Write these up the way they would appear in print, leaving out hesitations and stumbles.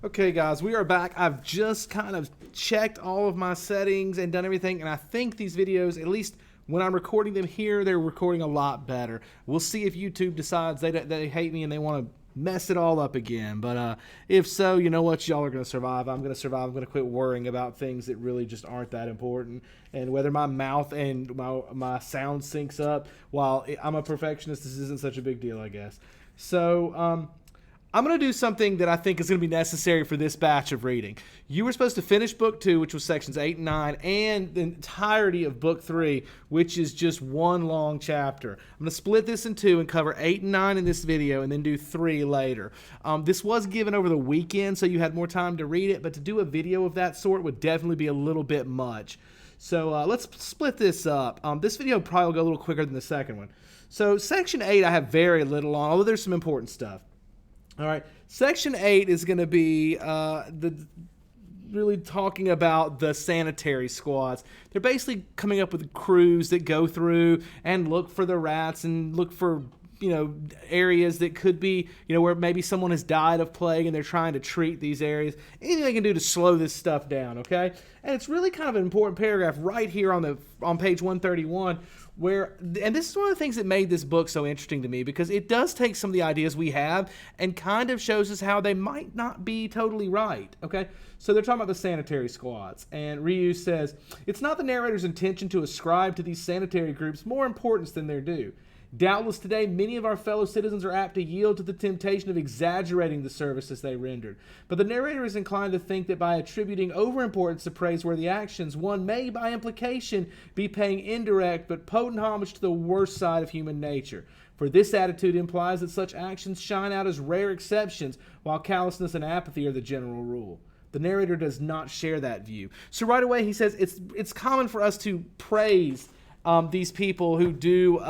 Okay, guys, we are back. I've just kind of checked all of my settings and done everything, and I think these videos, at least when I'm recording them here, they're recording a lot better. We'll see if YouTube decides they hate me and they want to mess it all up again. But if so, you know what? Y'all are going to survive. I'm going to survive. I'm going to quit worrying about things that really just aren't that important. And whether my mouth and my sound syncs up, while I'm a perfectionist, this isn't such a big deal, I guess. So, I'm going to do something that I think is going to be necessary for this batch of reading. You were supposed to finish book 2, which was sections 8 and 9, and the entirety of book 3, which is just one long chapter. I'm going to split this in 2 and cover 8 and 9 in this video and then do 3 later. This was given over the weekend, so you had more time to read it, but to do a video of that sort would definitely be a little bit much. So let's split this up. This video probably will go a little quicker than the second one. So section 8 I have very little on, although there's some important stuff. All right, section 8 is going to be really talking about the sanitary squads. They're basically coming up with crews that go through and look for the rats and look for, areas that could be, where maybe someone has died of plague and they're trying to treat these areas. Anything they can do to slow this stuff down, okay? And it's really kind of an important paragraph right here on page 131 and this is one of the things that made this book so interesting to me, because it does take some of the ideas we have and kind of shows us how they might not be totally right, okay? So they're talking about the sanitary squads, and Ryu says, "It's not the narrator's intention to ascribe to these sanitary groups more importance than their due. Doubtless today, many of our fellow citizens are apt to yield to the temptation of exaggerating the services they rendered. But the narrator is inclined to think that by attributing overimportance to praiseworthy actions, one may, by implication, be paying indirect but potent homage to the worst side of human nature. For this attitude implies that such actions shine out as rare exceptions, while callousness and apathy are the general rule." The narrator does not share that view. So right away he says it's common for us to praise these people who do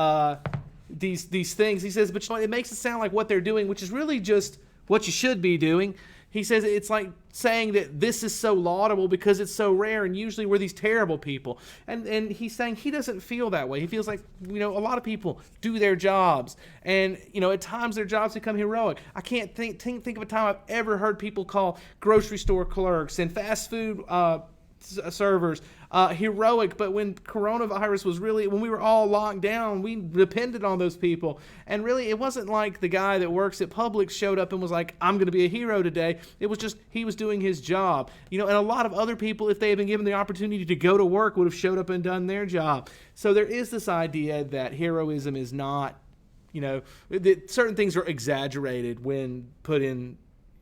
these things. He says, but it makes it sound like what they're doing, which is really just what you should be doing. He says it's like saying that this is so laudable because it's so rare, and usually we're these terrible people. And he's saying he doesn't feel that way. He feels like, a lot of people do their jobs, and, at times their jobs become heroic. I can't think of a time I've ever heard people call grocery store clerks and fast food servers heroic, but when coronavirus was when we were all locked down, we depended on those people, and really it wasn't like the guy that works at Publix showed up and was like, "I'm going to be a hero today." It was just he was doing his job, and a lot of other people, if they had been given the opportunity to go to work, would have showed up and done their job. So there is this idea that heroism is not, that certain things are exaggerated when put in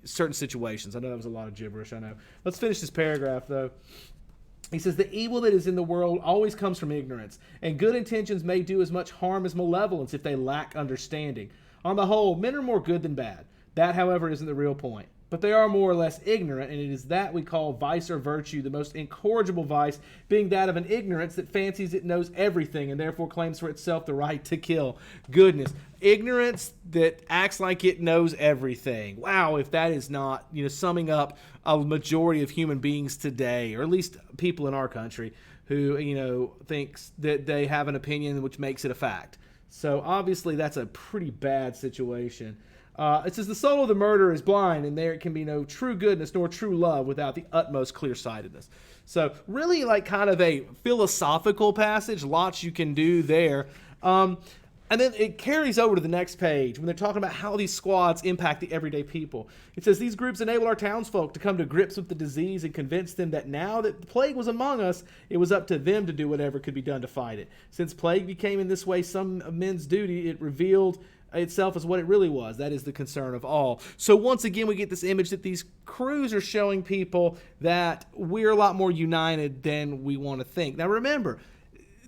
certain situations. I know that was a lot of gibberish, I know. Let's finish this paragraph, though. He says, "The evil that is in the world always comes from ignorance, and good intentions may do as much harm as malevolence if they lack understanding. On the whole, men are more good than bad. That, however, isn't the real point. But they are more or less ignorant, and it is that we call vice or virtue, the most incorrigible vice being that of an ignorance that fancies it knows everything and therefore claims for itself the right to kill." Goodness. Ignorance that acts like it knows everything. Wow, if that is not, summing up a majority of human beings today, or at least people in our country who, thinks that they have an opinion which makes it a fact. So obviously that's a pretty bad situation. It says, "The soul of the murderer is blind, and there can be no true goodness nor true love without the utmost clear-sightedness." So really like kind of a philosophical passage, lots you can do there. And then it carries over to the next page when they're talking about how these squads impact the everyday people. It says, "These groups enable our townsfolk to come to grips with the disease and convince them that now that the plague was among us, it was up to them to do whatever could be done to fight it. Since plague became in this way some of men's duty, it revealed itself as what it really was. That is the concern of all." So once again, we get this image that these crews are showing people that we're a lot more united than we want to think. Now remember,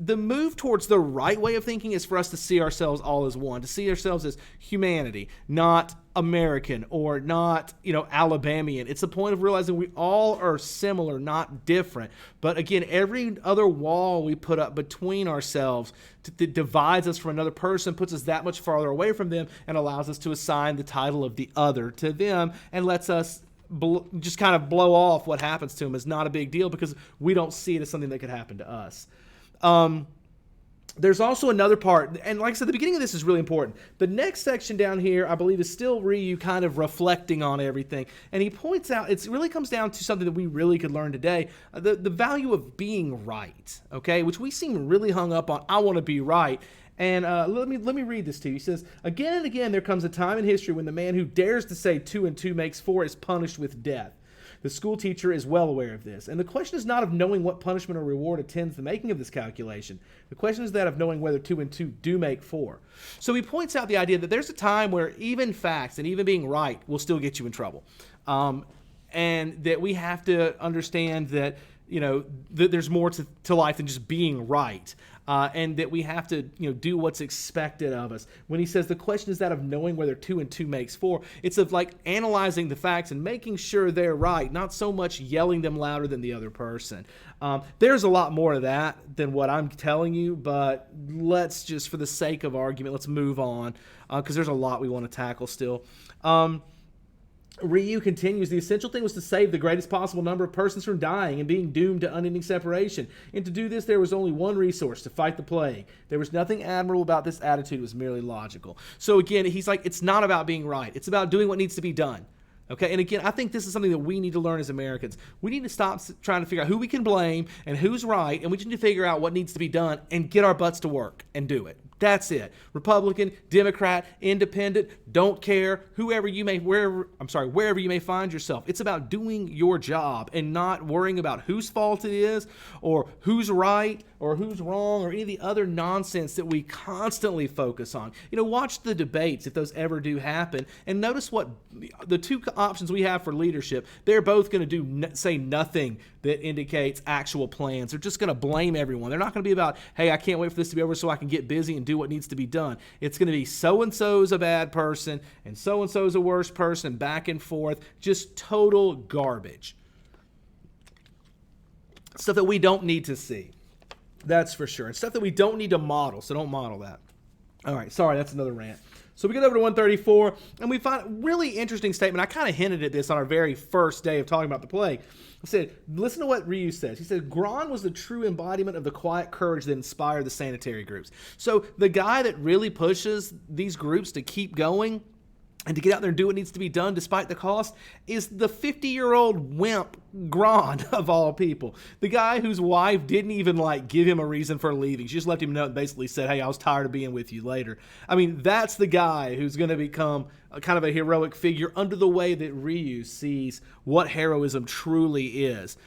the move towards the right way of thinking is for us to see ourselves all as one, to see ourselves as humanity, not American or not, Alabamian. It's a point of realizing we all are similar, not different. But again, every other wall we put up between ourselves that divides us from another person puts us that much farther away from them and allows us to assign the title of the other to them and lets us just kind of blow off what happens to them as not a big deal because we don't see it as something that could happen to us. There's also another part, and like I said, the beginning of this is really important. The next section down here, I believe, is still Ryu kind of reflecting on everything. And he points out, it really comes down to something that we really could learn today, the value of being right, okay? Which we seem really hung up on, I want to be right. And let me read this to you. He says, again and again, there comes a time in history when the man who dares to say 2 and 2 makes 4 is punished with death. The school teacher is well aware of this. And the question is not of knowing what punishment or reward attends the making of this calculation. The question is that of knowing whether 2 and 2 do make 4. So he points out the idea that there's a time where even facts and even being right will still get you in trouble. And that we have to understand that, there's more to life than just being right. And that we have to, do what's expected of us. When he says the question is that of knowing whether 2 and 2 makes 4, it's of like analyzing the facts and making sure they're right, not so much yelling them louder than the other person. There's a lot more to that than what I'm telling you, but let's just, for the sake of argument, let's move on because there's a lot we want to tackle still. Ryu continues, the essential thing was to save the greatest possible number of persons from dying and being doomed to unending separation. And to do this, there was only one resource, to fight the plague. There was nothing admirable about this attitude. It was merely logical. So again, he's like, it's not about being right. It's about doing what needs to be done. Okay, and again, I think this is something that we need to learn as Americans. We need to stop trying to figure out who we can blame and who's right, and we just need to figure out what needs to be done and get our butts to work and do it. That's it. Republican, Democrat, Independent, don't care, wherever you may find yourself. It's about doing your job and not worrying about whose fault it is or who's right or who's wrong or any of the other nonsense that we constantly focus on. Watch the debates if those ever do happen and notice what the two options we have for leadership. They're both going to say nothing that indicates actual plans. They're just going to blame everyone. They're not going to be about, hey, I can't wait for this to be over so I can get busy and do what needs to be done. It's going to be so-and-so's a bad person and so-and-so's a worse person, back and forth. Just total garbage. Stuff that we don't need to see. That's for sure. And stuff that we don't need to model, so don't model that. All right, sorry, that's another rant. So we get over to 134, and we find a really interesting statement. I kind of hinted at this on our very first day of talking about the plague. I said, listen to what Ryu says. He said, Gron was the true embodiment of the quiet courage that inspired the sanitary groups. So the guy that really pushes these groups to keep going and to get out there and do what needs to be done despite the cost is the 50-year-old wimp Gron of all people. The guy whose wife didn't even give him a reason for leaving. She just left him a note and basically said, hey, I was tired of being with you later. I mean, that's the guy who's going to become kind of a heroic figure under the way that Ryu sees what heroism truly is.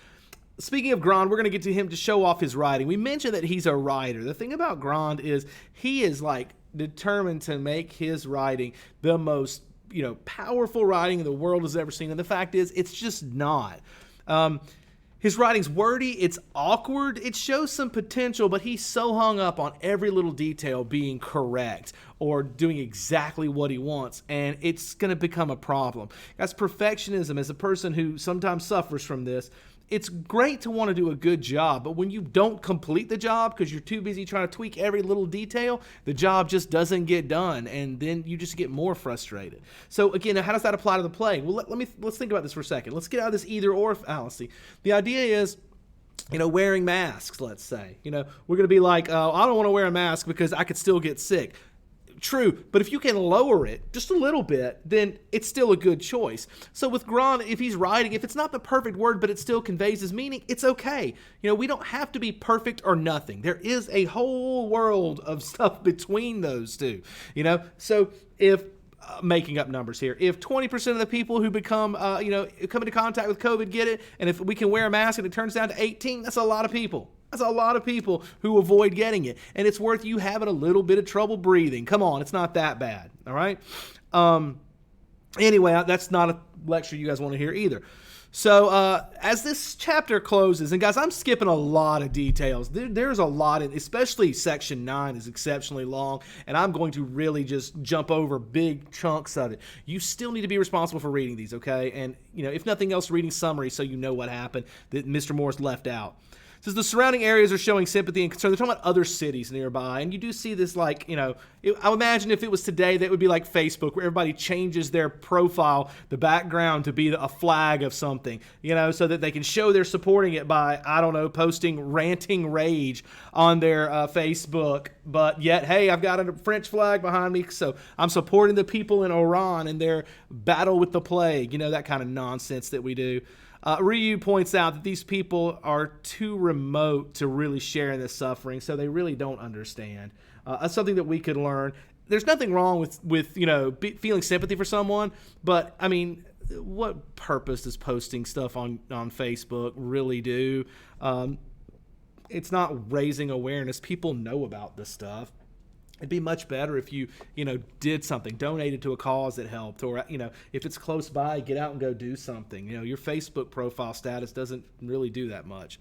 Speaking of Grond, we're going to get to him to show off his writing. We mentioned that he's a writer. The thing about Grond is he is determined to make his writing the most, powerful writing the world has ever seen. And the fact is, it's just not. His writing's wordy, it's awkward, it shows some potential, but he's so hung up on every little detail being correct or doing exactly what he wants, and it's going to become a problem. That's perfectionism. As a person who sometimes suffers from this, it's great to want to do a good job, but when you don't complete the job because you're too busy trying to tweak every little detail, the job just doesn't get done, and then you just get more frustrated. So again, how does that apply to the plague? Well, let's think about this for a second. Let's get out of this either-or fallacy. The idea is, wearing masks, let's say. We're going to be like, oh, I don't want to wear a mask because I could still get sick. True, but if you can lower it just a little bit, then it's still a good choice. So with Gron, if he's writing, if it's not the perfect word, but it still conveys his meaning, it's okay. We don't have to be perfect or nothing. There is a whole world of stuff between those two. So if making up numbers here, if 20% of the people who become, come into contact with COVID get it, and if we can wear a mask and it turns down to 18, that's a lot of people. That's a lot of people who avoid getting it. And it's worth you having a little bit of trouble breathing. Come on, it's not that bad. All right? Anyway, that's not a lecture you guys want to hear either. So as this chapter closes, and guys, I'm skipping a lot of details. There's a lot, especially section 9 is exceptionally long, and I'm going to really just jump over big chunks of it. You still need to be responsible for reading these, okay? And, if nothing else, reading summary so you know what happened, that Mr. Morris left out. says the surrounding areas are showing sympathy and concern. They're talking about other cities nearby, and you do see this, like, I imagine if it was today, that would be like Facebook, where everybody changes their profile, the background to be a flag of something, so that they can show they're supporting it by, I don't know, posting ranting rage on their Facebook. But yet, hey, I've got a French flag behind me, so I'm supporting the people in Iran and their battle with the plague, that kind of nonsense that we do. Ryu points out that these people are too remote to really share in this suffering, so they really don't understand. That's something that we could learn. There's nothing wrong with feeling sympathy for someone, but I mean, what purpose does posting stuff on Facebook really do? It's not raising awareness. People know about this stuff. It'd be much better if you did something, donated to a cause that helped, or, if it's close by, get out and go do something. Your Facebook profile status doesn't really do that much.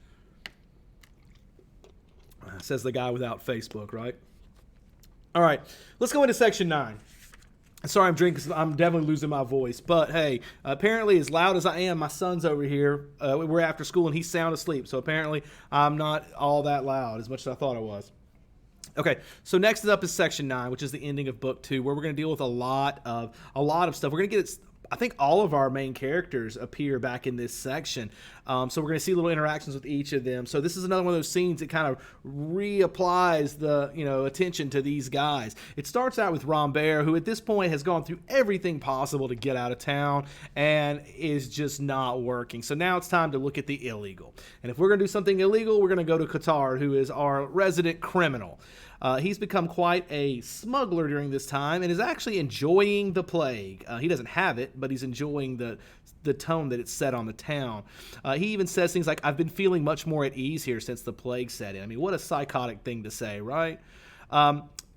Says the guy without Facebook, right? All right, let's go into section 9. Sorry, I'm drinking because I'm definitely losing my voice. But hey, apparently, as loud as I am, my son's over here. We're after school and he's sound asleep. So apparently, I'm not all that loud as much as I thought I was. Okay, so next up is section 9, which is the ending of book 2, where we're going to deal with a lot of stuff. We're going to get, I think, all of our main characters appear back in this section. So we're going to see little interactions with each of them. So this is another one of those scenes that kind of reapplies the attention to these guys. It starts out with Rambert, who at this point has gone through everything possible to get out of town and is just not working. So now it's time to look at the illegal. And if we're going to do something illegal, we're going to go to Qatar, who is our resident criminal. He's become quite a smuggler during this time and is actually enjoying the plague. He doesn't have it, but he's enjoying the tone that it's set on the town. He even says things like, I've been feeling much more at ease here since the plague set in. I mean, what a psychotic thing to say, right?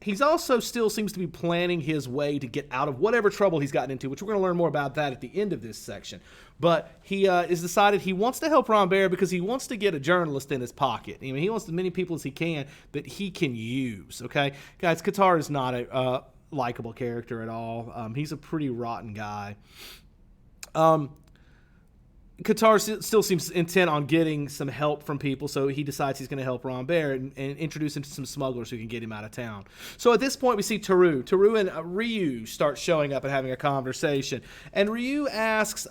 He's also still seems to be planning his way to get out of whatever trouble he's gotten into, which we're going to learn more about that at the end of this section. But he has decided he wants to help Rambert because he wants to get a journalist in his pocket. I mean, he wants as many people as he can that he can use, okay? Guys, Qatar is not a likable character at all. He's a pretty rotten guy. Qatar still seems intent on getting some help from people, so he decides he's going to help Rambert and introduce him to some smugglers who can get him out of town. So at this point, we see Teru. Teru and Ryu start showing up and having a conversation. And Teru asks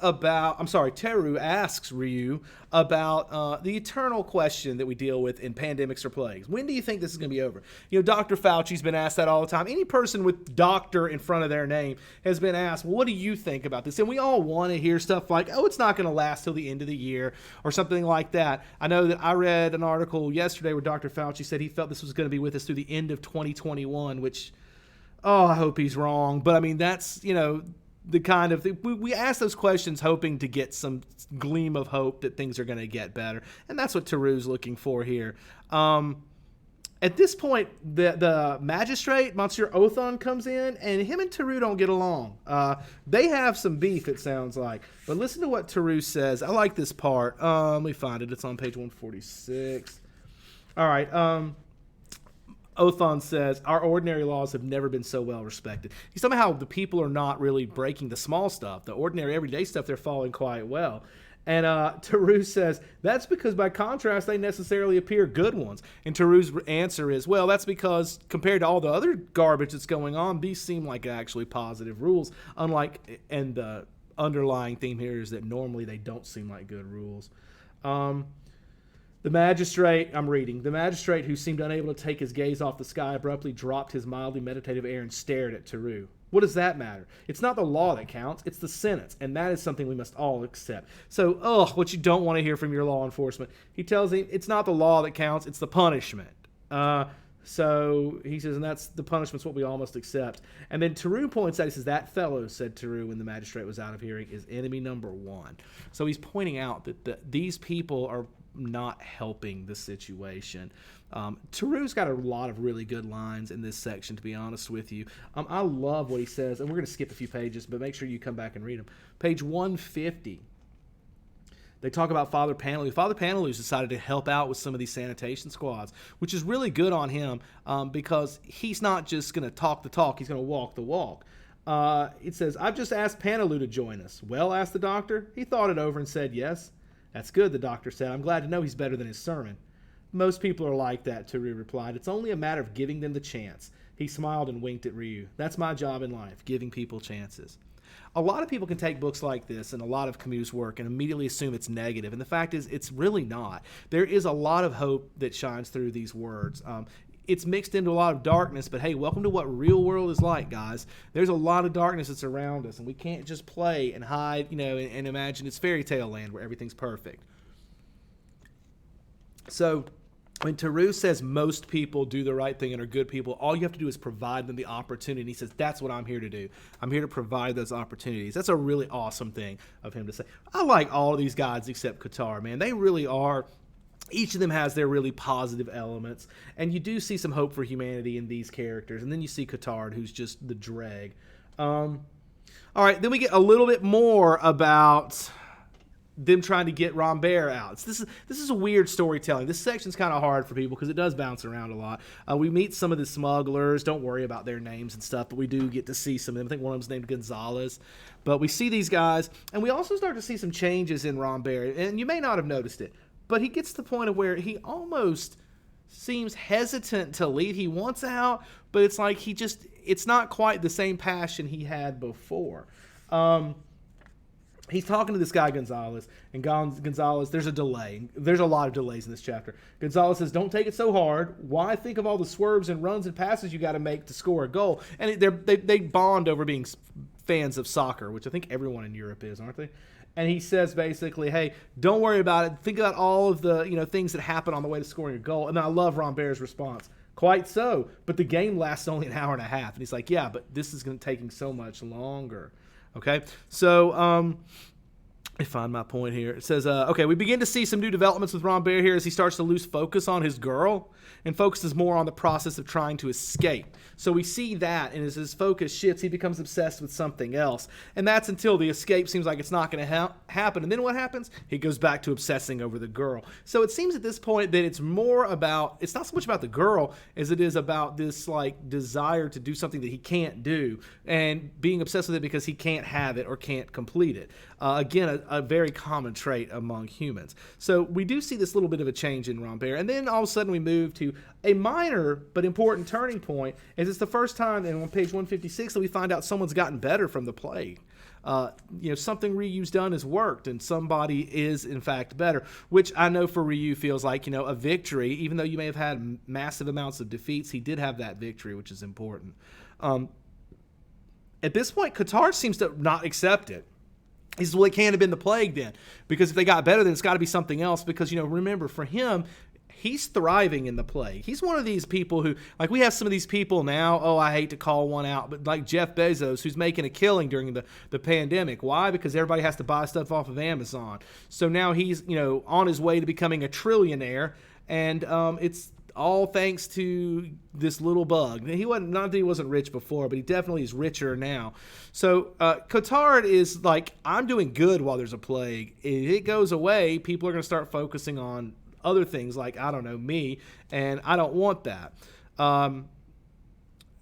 Ryu about the eternal question that we deal with in pandemics or plagues. When do you think this is going to be over? Dr. Fauci's been asked that all the time. Any person with doctor in front of their name has been asked, well, what do you think about this? And we all want to hear stuff like, oh, it's not going to last till the end of the year or something like that. I know that I read an article yesterday where Dr. Fauci said he felt this was going to be with us through the end of 2021, which, I hope he's wrong. But I mean, that's, the kind of thing. We ask those questions hoping to get some gleam of hope that things are going to get better. And that's what Teru's looking for here. At this point, the magistrate, Monsieur Othon, comes in, and him and Teru don't get along. They have some beef, it sounds like. But listen to what Teru says. I like this part. Let me find it. It's on page 146. All right. Othon says, our ordinary laws have never been so well respected. He's talking about how the people are not really breaking the small stuff. The ordinary, everyday stuff, they're following quite well. And Teru says, that's because by contrast, they necessarily appear good ones. And Teru's answer is, well, that's because compared to all the other garbage that's going on, these seem like actually positive rules. Unlike, and the underlying theme here is that normally they don't seem like good rules. The magistrate, I'm reading, the magistrate who seemed unable to take his gaze off the sky abruptly dropped his mildly meditative air and stared at Teru. What does that matter? It's not the law that counts, it's the sentence, and that is something we must all accept. So, what you don't want to hear from your law enforcement. He tells him it's not the law that counts, it's the punishment. So he says, and that's the punishment's what we all must accept. And then Teru points out, he says, that fellow, said Teru when the magistrate was out of hearing, is enemy number one. So he's pointing out that these people are not helping the situation. Teru's got a lot of really good lines in this section, to be honest with you. I love what he says, and we're going to skip a few pages, but make sure you come back and read them. Page 150. They talk about Father Panelou. Father Panelou's decided to help out with some of these sanitation squads, which is really good on him because he's not just going to talk the talk, he's going to walk the walk. It says, I've just asked Panelou to join us. Well, asked the doctor. He thought it over and said yes. That's good, the doctor said. I'm glad to know he's better than his sermon. Most people are like that, Teru replied. It's only a matter of giving them the chance. He smiled and winked at Ryu. That's my job in life, giving people chances. A lot of people can take books like this and a lot of Camus' work and immediately assume it's negative. And the fact is, it's really not. There is a lot of hope that shines through these words. It's mixed into a lot of darkness, but hey, welcome to what real world is like, guys. There's a lot of darkness that's around us, and we can't just play and hide, and imagine it's fairy tale land where everything's perfect. So when Teru says most people do the right thing and are good people, all you have to do is provide them the opportunity. He says, that's what I'm here to do. I'm here to provide those opportunities. That's a really awesome thing of him to say. I like all of these guys except Qatar, man. They really are. Each of them has their really positive elements, and you do see some hope for humanity in these characters. And then you see Cotard, who's just the dreg. All right, then we get a little bit more about them trying to get Rambert out. This is a weird storytelling. This section's kind of hard for people because it does bounce around a lot. We meet some of the smugglers. Don't worry about their names and stuff, but we do get to see some of them. I think one of them's named Gonzalez. But we see these guys, and we also start to see some changes in Rambert. And you may not have noticed it, but he gets to the point of where he almost seems hesitant to leave. He wants out, but it's like it's not quite the same passion he had before. He's talking to this guy, Gonzalez, and Gonzalez, there's a delay. There's a lot of delays in this chapter. Gonzalez says, don't take it so hard. Why think of all the swerves and runs and passes you got to make to score a goal? And they bond over being fans of soccer, which I think everyone in Europe is, aren't they? And he says basically, hey, don't worry about it. Think about all of the things that happen on the way to scoring a goal. And I love Rambert's response. Quite so, but the game lasts only an hour and a half. And he's like, yeah, but this is going to taking so much longer. Okay, so I find my point here. It says, okay, we begin to see some new developments with Rambert here as he starts to lose focus on his girl and focuses more on the process of trying to escape. So we see that, and as his focus shifts, he becomes obsessed with something else. And that's until the escape seems like it's not going to happen. And then what happens? He goes back to obsessing over the girl. So it seems at this point that it's not so much about the girl as it is about this like desire to do something that he can't do and being obsessed with it because he can't have it or can't complete it. Again, a very common trait among humans. So we do see this little bit of a change in Rambert. And then all of a sudden we move to a minor but important turning point, as it's the first time on page 156 that we find out someone's gotten better from the plague. Something Ryu's done has worked, and somebody is in fact better, which I know for Ryu feels like, a victory. Even though you may have had massive amounts of defeats, he did have that victory, which is important. At this point, Cotard seems to not accept it. He says, well, it can't have been the plague then, because if they got better, then it's got to be something else, because, remember, for him, he's thriving in the plague. He's one of these people who, like, we have some of these people now, I hate to call one out, but like Jeff Bezos, who's making a killing during the pandemic. Why? Because everybody has to buy stuff off of Amazon. So now he's, on his way to becoming a trillionaire, and it's all thanks to this little bug. Not that he wasn't rich before, but he definitely is richer now. So Cotard is like, I'm doing good while there's a plague. If it goes away, people are going to start focusing on other things like, I don't know, me, and I don't want that.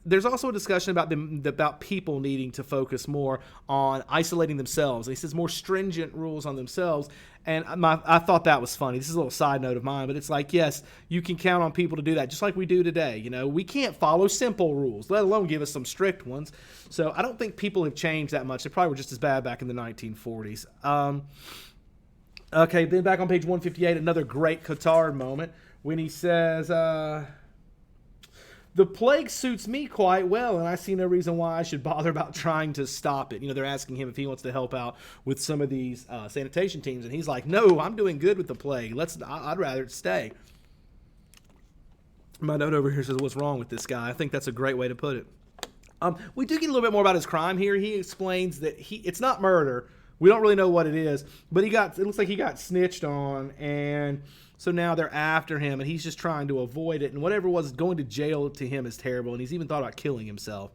There's also a discussion about people needing to focus more on isolating themselves. And he says more stringent rules on themselves. And I thought that was funny. This is a little side note of mine, but it's like, yes, you can count on people to do that, just like we do today. We can't follow simple rules, let alone give us some strict ones. So I don't think people have changed that much. They probably were just as bad back in the 1940s. Okay, then back on page 158, another great Cotard moment when he says, the plague suits me quite well, and I see no reason why I should bother about trying to stop it. They're asking him if he wants to help out with some of these sanitation teams, and he's like, no, I'm doing good with the plague. I'd rather it stay. My note over here says, what's wrong with this guy? I think that's a great way to put it. We do get a little bit more about his crime here. He explains that it's not murder. We don't really know what it is, but it looks like he got snitched on, and so now they're after him, and he's just trying to avoid it. And whatever was going to jail to him is terrible, and he's even thought about killing himself.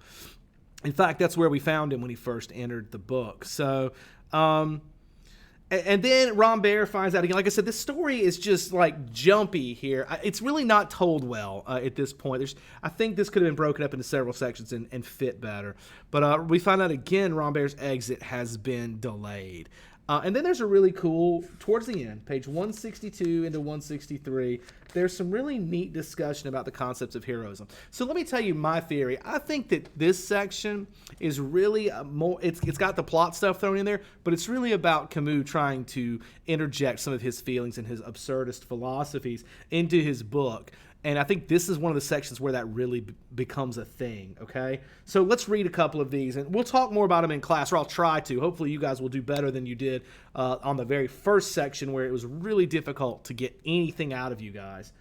In fact, that's where we found him when he first entered the book. So, and then Rambert finds out again. Like I said, this story is just like jumpy here. It's really not told well at this point. I think this could have been broken up into several sections and fit better. But we find out again Rambert's exit has been delayed. And then there's a really cool, towards the end, page 162 into 163, there's some really neat discussion about the concepts of heroism. So let me tell you my theory. I think that this section is really it's got the plot stuff thrown in there, but it's really about Camus trying to interject some of his feelings and his absurdist philosophies into his book. And I think this is one of the sections where that really becomes a thing, okay? So let's read a couple of these, and we'll talk more about them in class, or I'll try to. Hopefully you guys will do better than you did on the very first section where it was really difficult to get anything out of you guys.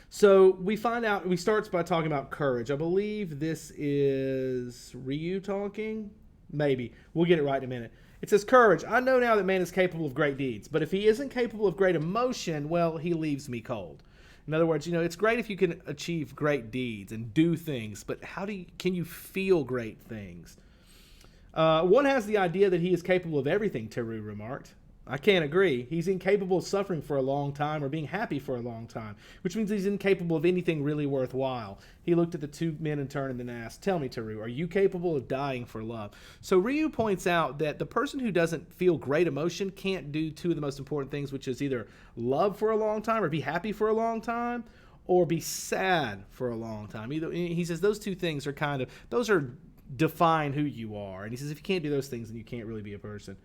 So we find out, we start by talking about courage. I believe this is Ryu talking? Maybe. We'll get it right in a minute. It says, courage. I know now that man is capable of great deeds, but if he isn't capable of great emotion, well, he leaves me cold. In other words, it's great if you can achieve great deeds and do things, but can you feel great things? One has the idea that he is capable of everything, Theroux remarked. I can't agree. He's incapable of suffering for a long time or being happy for a long time, which means he's incapable of anything really worthwhile. He looked at the two men in turn and then asked, tell me, Theroux, are you capable of dying for love? So Ryu points out that the person who doesn't feel great emotion can't do two of the most important things, which is either love for a long time or be happy for a long time, or be sad for a long time. He says those two things are define who you are. And he says if you can't do those things, then you can't really be a person.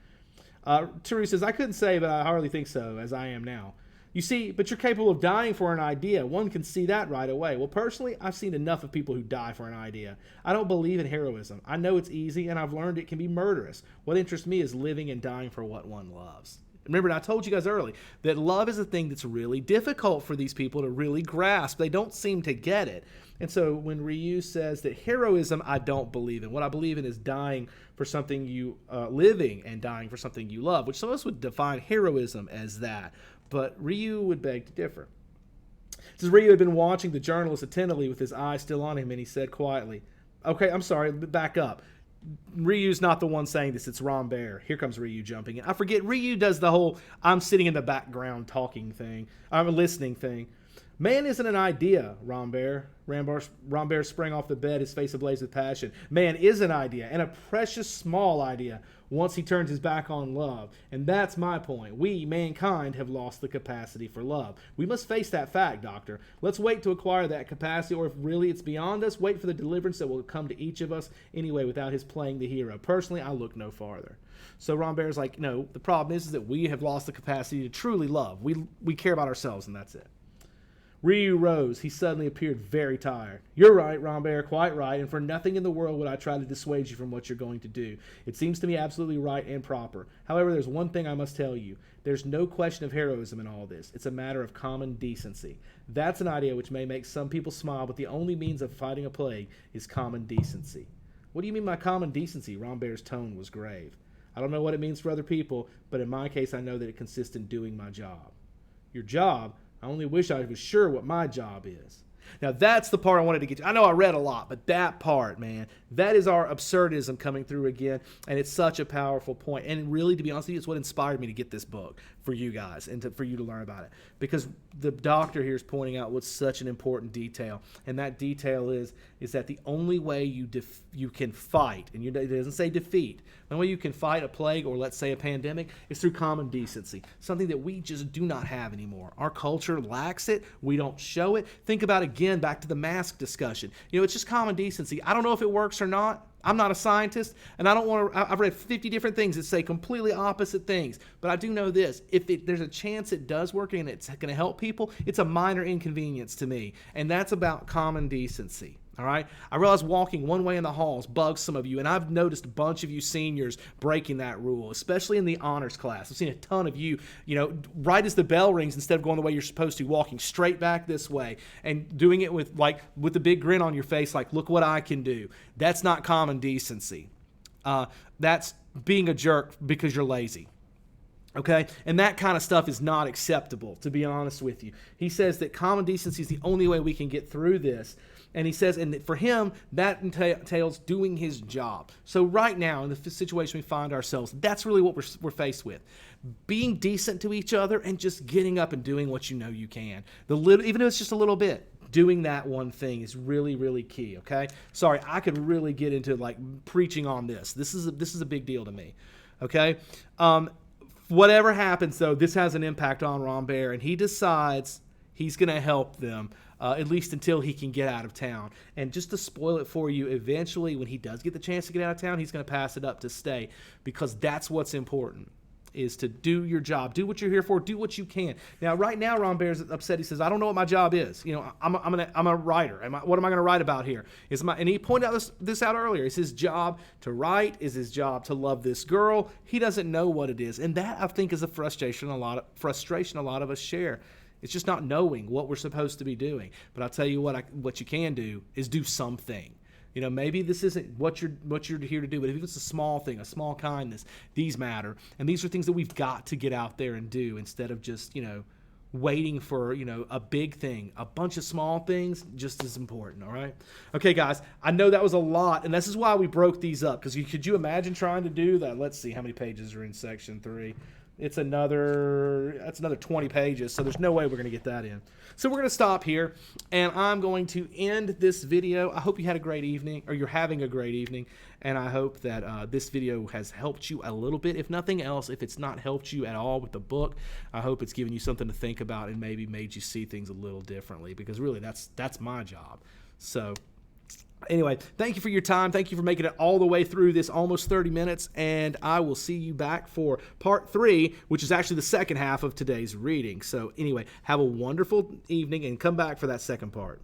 Theroux says, I couldn't say, but I hardly think so, as I am now. You see, but you're capable of dying for an idea. One can see that right away. Well, personally, I've seen enough of people who die for an idea. I don't believe in heroism. I know it's easy, and I've learned it can be murderous. What interests me is living and dying for what one loves. Remember, I told you guys early that love is a thing that's really difficult for these people to really grasp. They don't seem to get it. And so when Ryu says that heroism, I don't believe in. What I believe in is dying for something living and dying for something you love, which some of us would define heroism as that. But Ryu would beg to differ. It says Ryu had been watching the journalist attentively with his eyes still on him, and he said quietly, okay, I'm sorry, back up. Ryu's not the one saying this, it's Rambert. Here comes Ryu jumping in. I forget, Ryu does the whole I'm sitting in the background talking thing. I'm listening thing. Man isn't an idea, Rambert. Rambert sprang off the bed, his face ablaze with passion. Man is an idea, and a precious small idea, once he turns his back on love. And that's my point. We, mankind, have lost the capacity for love. We must face that fact, Doctor. Let's wait to acquire that capacity, or if really it's beyond us, wait for the deliverance that will come to each of us anyway without his playing the hero. Personally, I look no farther. So Rambert's like, no, the problem is that we have lost the capacity to truly love. We care about ourselves, and that's it. Ryu rose. He suddenly appeared very tired. You're right, Rambert, quite right, and for nothing in the world would I try to dissuade you from what you're going to do. It seems to me absolutely right and proper. However, there's one thing I must tell you. There's no question of heroism in all this. It's a matter of common decency. That's an idea which may make some people smile, but the only means of fighting a plague is common decency. What do you mean by common decency? Rambert's tone was grave. I don't know what it means for other people, but in my case I know that it consists in doing my job. Your job? I only wish I was sure what my job is. Now, that's the part I wanted to get to. I know I read a lot, but that part, man, that is our absurdism coming through again, and it's such a powerful point. And really, to be honest with you, it's what inspired me to get this book for you guys and for you to learn about it. Because the doctor here is pointing out what's such an important detail, and that detail is that the only way you can fight, and it doesn't say defeat, the only way you can fight a plague or let's say a pandemic is through common decency, something that we just do not have anymore. Our culture lacks it. We don't show it. Think about, again, back to the mask discussion. It's just common decency. I don't know if it works or not. I'm not a scientist, and I don't want to. I've read 50 different things that say completely opposite things, but I do know this: if there's a chance it does work and it's going to help people, it's a minor inconvenience to me, and that's about common decency. All right. I realize walking one way in the halls bugs some of you, and I've noticed a bunch of you seniors breaking that rule, especially in the honors class. I've seen a ton of you, right as the bell rings, instead of going the way you're supposed to, walking straight back this way and doing it with the big grin on your face, like, look what I can do. That's not common decency. That's being a jerk because you're lazy. Okay? And that kind of stuff is not acceptable, to be honest with you. He says that common decency is the only way we can get through this. And he says, and for him, that entails doing his job. So right now, in the situation we find ourselves, that's really what we're faced with. Being decent to each other and just getting up and doing what you know you can. Even if it's just a little bit, doing that one thing is really, really key, okay? Sorry, I could really get into preaching on this. This is a big deal to me. Okay? Whatever happens, though, this has an impact on Rambert, and he decides he's going to help them, at least until he can get out of town. And just to spoil it for you, eventually, when he does get the chance to get out of town, he's going to pass it up to Stay, because that's what's important, is to do your job. Do what you're here for. Do what you can. Now, right now, Rambert's upset. He says, I don't know what my job is. You know, I'm a writer. What am I going to write about here? And he pointed this out earlier. It's his job to write. Is his job to love this girl. He doesn't know what it is. And that, I think, is a frustration a lot of us share. It's just not knowing what we're supposed to be doing. But I'll tell you what you can do is do something. You know, maybe this isn't what you're here to do, but if it's a small thing, a small kindness, these matter. And these are things that we've got to get out there and do, instead of just, you know, waiting for, you know, a big thing. A bunch of small things, just as important, all right? Okay, guys, I know that was a lot, and this is why we broke these up, because could you imagine trying to do that? Let's see how many pages are in section 3. That's another 20 pages, so there's no way we're going to get that in. So we're going to stop here, and I'm going to end this video. I hope you had a great evening, or you're having a great evening, and I hope that this video has helped you a little bit. If nothing else, if it's not helped you at all with the book, I hope it's given you something to think about and maybe made you see things a little differently, because really that's my job. So anyway, thank you for your time. Thank you for making it all the way through this almost 30 minutes, and I will see you back for part 3, which is actually the second half of today's reading. So anyway, have a wonderful evening and come back for that second part.